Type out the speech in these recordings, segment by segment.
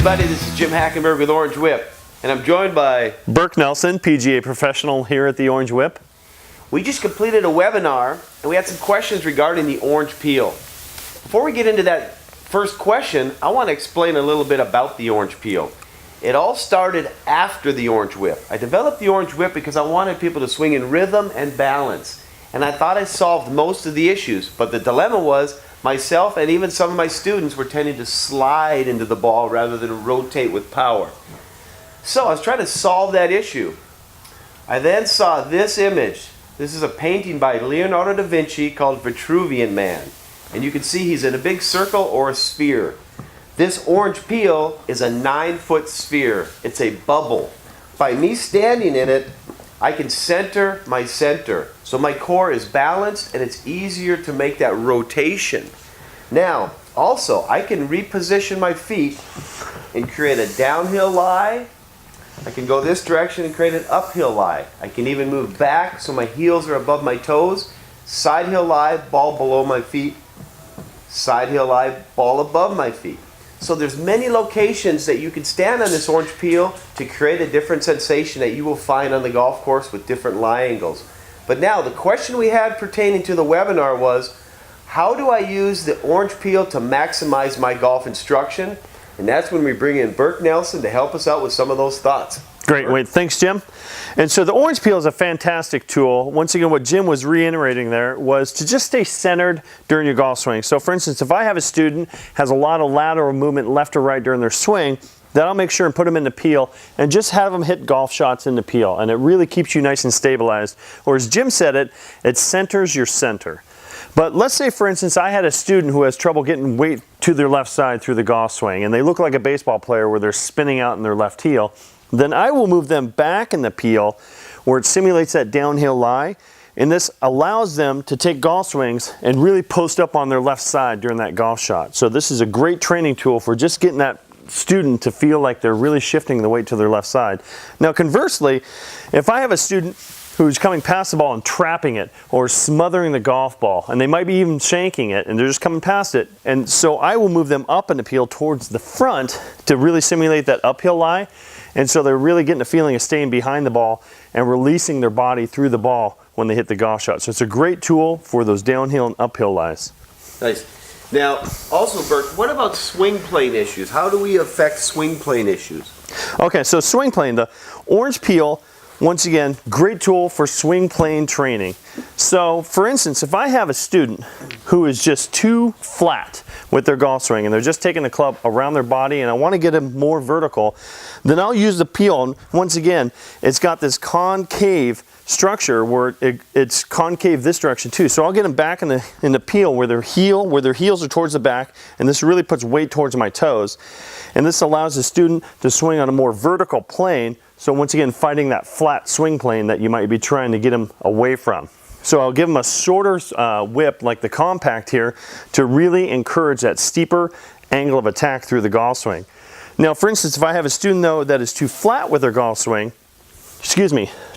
everybody, this is Jim Hackenberg with Orange Whip, and I'm joined by Birk Nelson, PGA professional here at the Orange Whip. We just completed a webinar, and we had some questions regarding the orange peel. Before we get into that first question, I want to explain a little bit about the orange peel. It all started after the Orange Whip. I developed the Orange Whip because I wanted people to swing in rhythm and balance, and I thought I solved most of the issues, but the dilemma was myself and even some of my students were tending to slide into the ball rather than rotate with power. So I was trying to solve that issue. I then saw this image. This is a painting by Leonardo da Vinci called Vitruvian Man. And you can see he's in a big circle or a sphere. This orange peel is a 9-foot sphere. It's a bubble. By me standing in it, I can center my center. So my core is balanced and it's easier to make that rotation. Now, also, I can reposition my feet and create a downhill lie. I can go this direction and create an uphill lie. I can even move back so my heels are above my toes. Side heel lie, ball below my feet. Side heel lie, ball above my feet. So there's many locations that you can stand on this orange peel to create a different sensation that you will find on the golf course with different lie angles. But now the question we had pertaining to the webinar was, how do I use the orange peel to maximize my golf instruction? And that's when we bring in Birk Nelson to help us out with some of those thoughts. Great, wait, thanks Jim. And so the orange peel is a fantastic tool. Once again, what Jim was reiterating there was to just stay centered during your golf swing. So for instance, if I have a student has a lot of lateral movement left or right during their swing, then I'll make sure and put them in the peel and just have them hit golf shots in the peel. And it really keeps you nice and stabilized. Or as Jim said it centers your center. But let's say, for instance, I had a student who has trouble getting weight to their left side through the golf swing, and they look like a baseball player where they're spinning out in their left heel. Then I will move them back in the peel where it simulates that downhill lie, and this allows them to take golf swings and really post up on their left side during that golf shot. So this is a great training tool for just getting that student to feel like they're really shifting the weight to their left side. Now conversely, if I have a student who's coming past the ball and trapping it or smothering the golf ball, and they might be even shanking it and they're just coming past it, and so I will move them up in the peel towards the front to really simulate that uphill lie, and so they're really getting a feeling of staying behind the ball and releasing their body through the ball when they hit the golf shot. So it's a great tool for those downhill and uphill lies. Nice. Now, also Birk, what about swing plane issues? How do we affect swing plane issues? Okay, so swing plane, the orange peel, once again, great tool for swing plane training. So, for instance, if I have a student who is just too flat with their golf swing and they're just taking the club around their body and I want to get them more vertical, then I'll use the peel. And once again, it's got this concave structure where it's concave this direction too. So I'll get them back in the peel where their heels are towards the back, and this really puts weight towards my toes. And this allows the student to swing on a more vertical plane. So once again, fighting that flat swing plane that you might be trying to get them away from. So I'll give them a shorter whip like the compact here to really encourage that steeper angle of attack through the golf swing. Now for instance, if I have a student though that is too flat with their golf swing,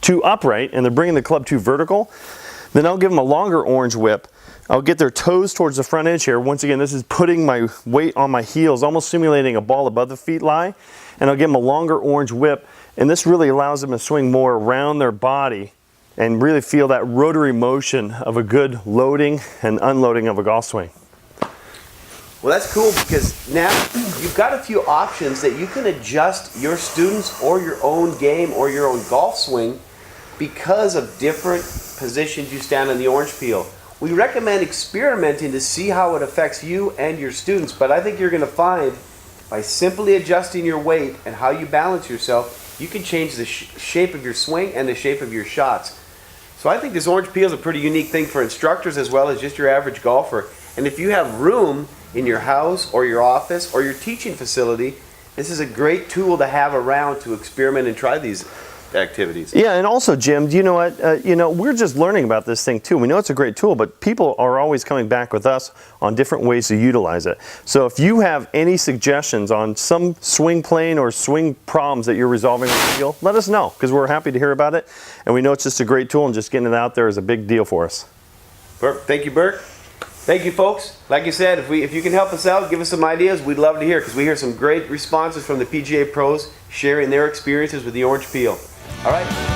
too upright, and they're bringing the club too vertical, then I'll give them a longer orange whip. I'll get their toes towards the front edge here. Once again, this is putting my weight on my heels, almost simulating a ball above the feet lie. And I'll give them a longer orange whip, and this really allows them to swing more around their body and really feel that rotary motion of a good loading and unloading of a golf swing. Well, that's cool because now you've got a few options that you can adjust your students or your own game or your own golf swing because of different positions you stand on the orange peel. We recommend experimenting to see how it affects you and your students, but I think you're going to find by simply adjusting your weight and how you balance yourself, you can change the shape of your swing and the shape of your shots. So I think this orange peel is a pretty unique thing for instructors as well as just your average golfer. And if you have room in your house or your office or your teaching facility, this is a great tool to have around to experiment and try these activities. Yeah, and also, Jim, do you know what? We're just learning about this thing too. We know it's a great tool, but people are always coming back with us on different ways to utilize it. So if you have any suggestions on some swing plane or swing problems that you're resolving with the peel, let us know, because we're happy to hear about it. And we know it's just a great tool, and just getting it out there is a big deal for us. Thank you, Birk. Thank you, folks. Like you said, if you can help us out, give us some ideas, we'd love to hear, because we hear some great responses from the PGA pros sharing their experiences with the orange peel. All right.